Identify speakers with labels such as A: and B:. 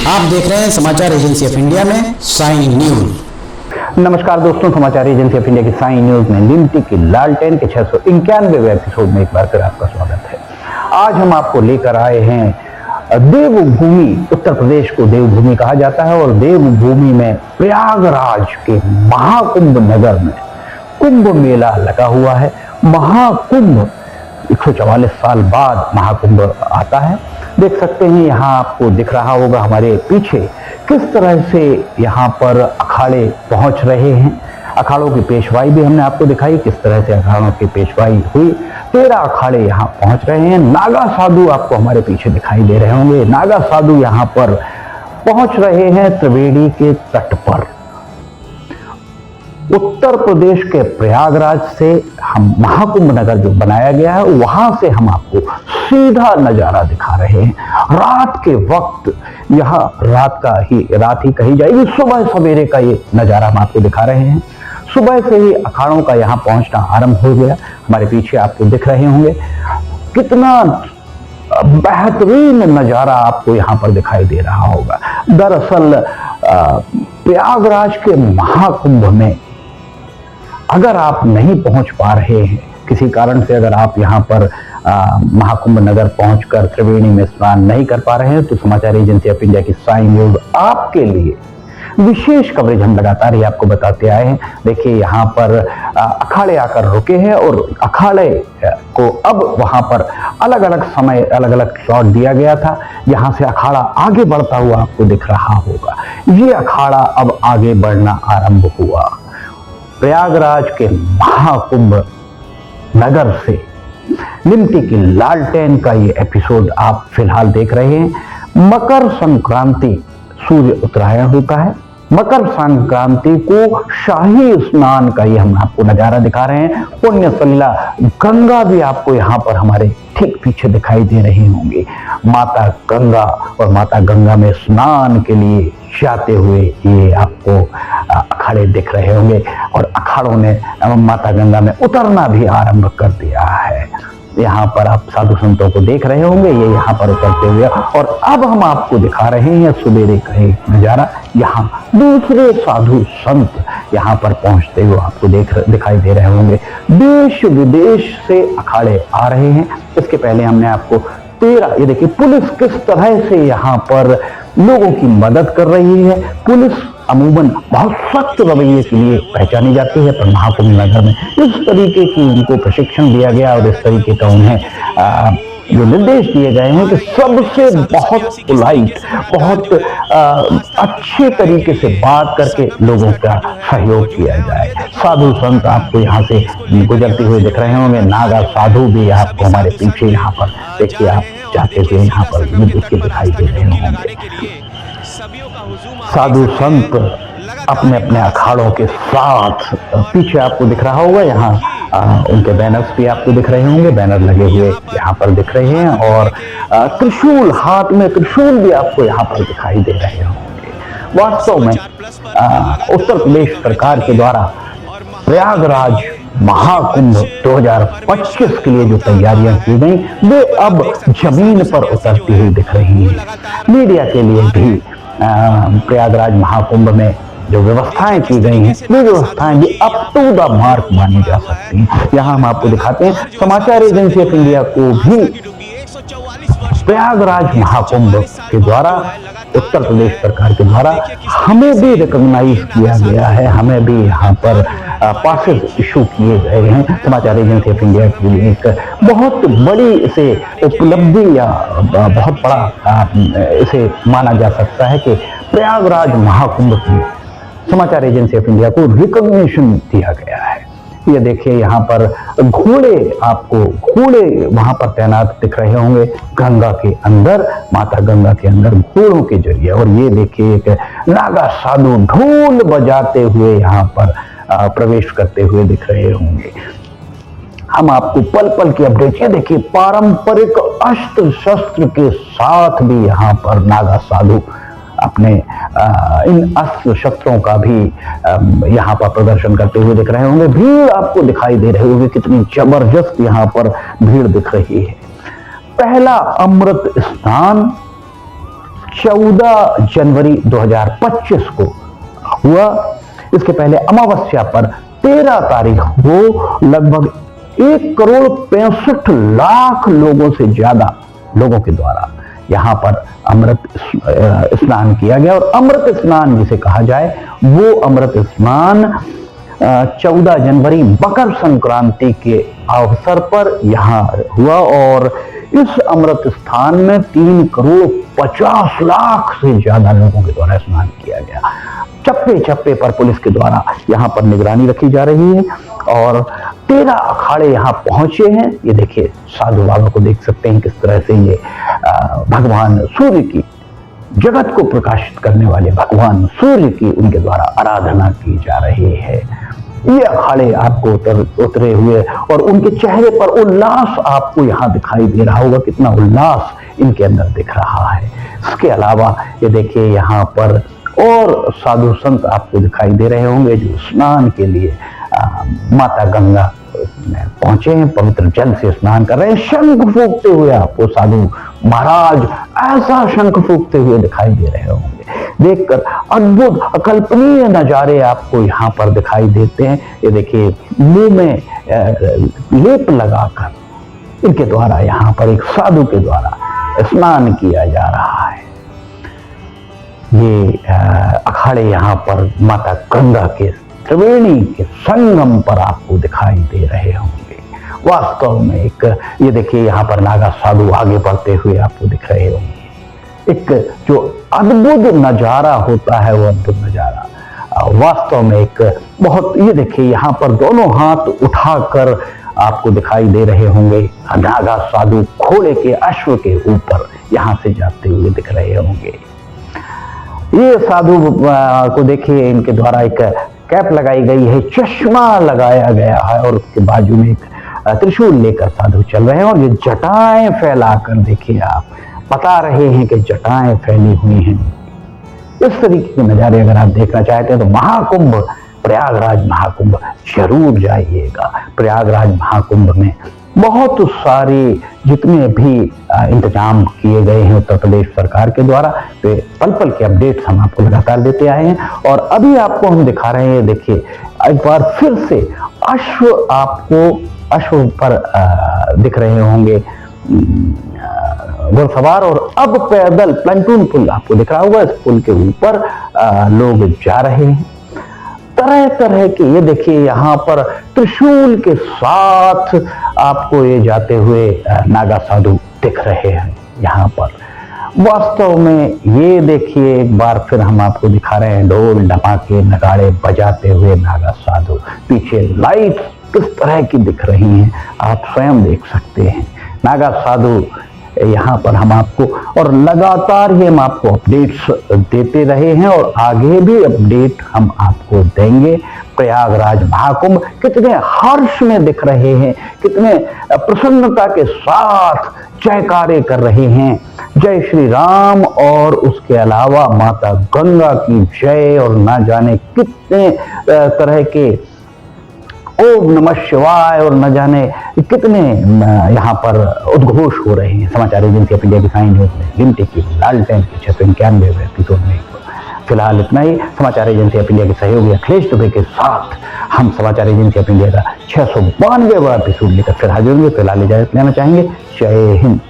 A: आप देख रहे हैं समाचार एजेंसी ऑफ इंडिया में साइन न्यूज।
B: नमस्कार दोस्तों, समाचार एजेंसी ऑफ इंडिया की साइन न्यूज में लिमटी की लालटेन के 691वें एपिसोड में एक बार फिर आपका स्वागत है। आज हम आपको लेकर आए हैं देवभूमि। उत्तर प्रदेश को देवभूमि कहा जाता है और देवभूमि में प्रयागराज के महाकुंभ नगर में कुंभ मेला लगा हुआ है। महाकुंभ 144 साल बाद महाकुंभ आता है। देख सकते हैं यहाँ आपको दिख रहा होगा हमारे पीछे किस तरह से यहाँ पर अखाड़े पहुंच रहे हैं। अखाड़ों की पेशवाई भी हमने आपको दिखाई, किस तरह से अखाड़ों की पेशवाई हुई। 13 अखाड़े यहाँ पहुंच रहे हैं। नागा साधु आपको हमारे पीछे दिखाई दे रहे होंगे। नागा साधु यहाँ पर पहुंच रहे हैं त्रिवेणी के तट पर। उत्तर प्रदेश के प्रयागराज से हम महाकुंभ नगर जो बनाया गया है वहां से हम आपको सीधा नजारा दिखा रहे हैं। रात के वक्त यहाँ रात ही कही जाएगी, सुबह सवेरे का ये नजारा हम आपको दिखा रहे हैं। सुबह से ही अखाड़ों का यहाँ पहुंचना आरंभ हो गया। हमारे पीछे आपको दिख रहे होंगे कितना बेहतरीन नजारा आपको यहाँ पर दिखाई दे रहा होगा। दरअसल प्रयागराज के महाकुंभ में अगर आप नहीं पहुंच पा रहे हैं, किसी कारण से अगर आप यहाँ पर महाकुंभ नगर पहुंचकर त्रिवेणी में स्नान नहीं कर पा रहे हैं, तो समाचार एजेंसी ऑफ इंडिया की साइन न्यूज आपके लिए विशेष कवरेज हम लगातार ही आपको बताते आए हैं। देखिए यहाँ पर अखाड़े आकर रुके हैं और अखाड़े को अब वहां पर अलग अलग समय अलग अलग शॉट दिया गया था। यहाँ से अखाड़ा आगे बढ़ता हुआ आपको दिख रहा होगा। ये अखाड़ा अब आगे बढ़ना आरंभ हुआ। प्रयागराज के महाकुंभ नगर से लिमटी की लालटेन का ये एपिसोड आप फिलहाल देख रहे हैं। मकर संक्रांति सूर्य उत्तरायण होता है। मकर संक्रांति को शाही स्नान का ये हम आपको नजारा दिखा रहे हैं। पुण्य सलिला गंगा भी आपको यहाँ पर हमारे ठीक पीछे दिखाई दे रही होंगी। माता गंगा और माता गंगा में स्नान के लिए जाते हुए ये आपको अखाड़े दिख रहे होंगे और अखाड़ों ने माता गंगा में उतरना भी आरंभ कर दिया है। यहाँ पर आप साधु संतों को देख रहे होंगे, ये यहाँ पर उतरते हुए। और अब हम आपको दिखा रहे हैं सवेरे का एक नजारा। यहाँ दूसरे साधु संत यहाँ पर पहुंचते हुए आपको दिखाई दे रहे होंगे। देश विदेश से अखाड़े आ रहे हैं। इसके पहले हमने आपको 13, ये देखिए पुलिस किस तरह से यहाँ पर लोगों की मदद कर रही है। पुलिस अमूमन बहुत सख्त रवैये के लिए पहचानी जाती है, पर महाकुंभ नगर में इस तरीके की उनको प्रशिक्षण दिया गया और इस तरीके का उन्हें जो निर्देश दिए गए हैं कि सबसे बहुत पोलाइट, बहुत अच्छे तरीके से बात करके लोगों का सहयोग किया जाए। साधु संत आपको यहाँ से गुजरते हुए दिख रहे होंगे। नागा साधु भी आपको हमारे पीछे यहाँ पर देखिए, आप जाते हुए यहाँ पर दिखाई दे रहे होंगे। साधु संत अपने अपने अखाड़ों के साथ पीछे आपको दिख रहा होगा। यहाँ उनके बैनर्स भी आपको दिख रहे होंगे, बैनर लगे हुए यहाँ पर दिख रहे हैं और त्रिशूल, हाथ में त्रिशूल भी आपको यहाँ पर दिखाई दे रहे होंगे। वास्तव में उत्तर प्रदेश सरकार के द्वारा प्रयागराज महाकुंभ 2025 के लिए जो तैयारियां की गई वे अब जमीन पर उतरती हुई दिख रही हैं। मीडिया के लिए भी प्रयागराज महाकुंभ में जो व्यवस्थाएं की गई हैं वे व्यवस्थाएं भी अप टू द मार्क मानी जा सकती हैं। यहाँ हम आपको दिखाते हैं समाचार एजेंसी ऑफ इंडिया को भी प्रयागराज महाकुंभ के द्वारा उत्तर प्रदेश सरकार के द्वारा हमें भी रिकॉग्नाइज किया गया है। हमें भी यहाँ पर पासेस इशू किए गए हैं। समाचार एजेंसी ऑफ इंडिया के लिए एक बहुत बड़ी इसे उपलब्धि या बहुत बड़ा इसे माना जा सकता है कि प्रयागराज महाकुंभ की समाचार एजेंसी ऑफ इंडिया को रिकॉग्निशन दिया गया है। ये देखिए यहाँ पर घोड़े, आपको घोड़े वहां पर तैनात दिख रहे होंगे गंगा के अंदर, माता गंगा के अंदर घोड़ों के जरिए। और ये देखिए एक नागा साधु ढोल बजाते हुए यहाँ पर प्रवेश करते हुए दिख रहे होंगे। हम आपको पल पल की अपडेट, ये देखिए पारंपरिक अस्त्र शस्त्र के साथ भी यहाँ पर नागा साधु अपने इन अस्त्र शस्त्रों का भी यहाँ पर प्रदर्शन करते हुए दिख रहे होंगे। भीड़ आपको दिखाई दे रही होगी, कितनी जबरदस्त यहाँ पर भीड़ दिख रही है। पहला अमृत स्नान 14 जनवरी 2025 को हुआ। इसके पहले अमावस्या पर 13 तारीख को लगभग 1,65,00,000 लोगों से ज्यादा लोगों के द्वारा यहाँ पर अमृत स्नान किया गया। और अमृत स्नान जिसे कहा जाए वो अमृत स्नान 14 जनवरी मकर संक्रांति के अवसर पर यहाँ हुआ। और इस अमृत स्थान में 3,50,00,000 से ज्यादा लोगों के द्वारा स्नान किया गया। चप्पे चप्पे पर पुलिस के द्वारा यहाँ पर निगरानी रखी जा रही है और 13 अखाड़े यहाँ पहुंचे हैं। ये देखिए साधु बाबा को देख सकते हैं किस तरह से ये भगवान सूर्य की, जगत को प्रकाशित करने वाले भगवान सूर्य की उनके द्वारा आराधना की जा रही है। ये अखाड़े आपको उतरे हुए और उनके चेहरे पर उल्लास आपको यहाँ दिखाई दे रहा होगा, कितना उल्लास इनके अंदर दिख रहा है। इसके अलावा ये देखिए यहाँ पर और साधु संत आपको दिखाई दे रहे होंगे जो स्नान के लिए माता गंगा में पहुंचे हैं, पवित्र जल से स्नान कर रहे हैं। शंख फूंकते हुए आपको साधु महाराज ऐसा शंख फूंकते हुए दिखाई दे रहे होंगे। देखकर अद्भुत अकल्पनीय नजारे आपको यहाँ पर दिखाई देते हैं। ये देखिए मुंह में लेप लगाकर इनके द्वारा यहाँ पर एक साधु के द्वारा स्नान किया जा रहा है। ये अखाड़े यहाँ पर माता गंगा के त्रिवेणी के संगम पर आपको दिखाई दे रहे होंगे। वास्तव में एक ये देखिए यहाँ पर नागा साधु आगे बढ़ते हुए आपको दिख रहे होंगे। एक जो अद्भुत नजारा होता है वो अद्भुत नजारा वास्तव में एक बहुत, ये देखिए यहाँ पर दोनों हाथ उठाकर आपको दिखाई दे रहे होंगे। नागा साधु घोड़े के अश्व के ऊपर यहाँ से जाते हुए दिख रहे होंगे। ये साधु को देखिए इनके द्वारा एक कैप लगाई गई है, चश्मा लगाया गया है और उसके बाजू में एक त्रिशूल लेकर साधु चल रहे हैं। और ये जटाएं फैलाकर देखिए आप बता रहे हैं कि जटाएं फैली हुई हैं। इस तरीके के नज़ारे अगर आप देखना चाहते हैं तो महाकुंभ, प्रयागराज महाकुंभ जरूर जाइएगा। प्रयागराज महाकुंभ में बहुत सारे जितने भी इंतजाम किए गए हैं उत्तर प्रदेश सरकार के द्वारा, तो पल पल के अपडेट्स हम आपको लगातार देते आए हैं। और अभी आपको हम दिखा रहे हैं, देखिए एक बार फिर से अश्व आपको अश्व पर दिख रहे होंगे घुड़सवार, और अब पैदल प्लंटून पुल आपको दिख रहा होगा। इस पुल के ऊपर लोग जा रहे हैं तरह तरह के। ये देखिए यहाँ पर त्रिशूल के साथ आपको ये जाते हुए नागा साधु दिख रहे हैं यहाँ पर। वास्तव में ये देखिए एक बार फिर हम आपको दिखा रहे हैं ढोल ढमाके नगाड़े बजाते हुए नागा साधु। पीछे लाइट्स किस तरह की दिख रही हैं आप स्वयं देख सकते हैं। नागा साधु यहाँ पर हम आपको और लगातार ही हम आपको अपडेट्स देते रहे हैं और आगे भी अपडेट हम आपको देंगे। प्रयागराज महाकुंभ कितने हर्ष में दिख रहे हैं, कितने प्रसन्नता के साथ जयकारे कर रहे हैं, जय श्री राम और उसके अलावा माता गंगा की जय, और ना जाने कितने तरह के ओम नमः शिवाय और न जाने कितने यहाँ पर उद्घोष हो रहे हैं। समाचार एजेंसी ऑफ इंडिया की साइन न्यूज में लिमटिक की लालटेन के 691वें एपिसोड में फिलहाल इतना ही। समाचार एजेंसी ऑफ इंडिया के सहयोगी अखिलेश दुबे के साथ हम समाचार एजेंसी ऑफ इंडिया का 692वां एपिसोड लेकर फिर हाजिर होंगे। फिलहाल इजाजत लेना चाहेंगे। जय हिंद।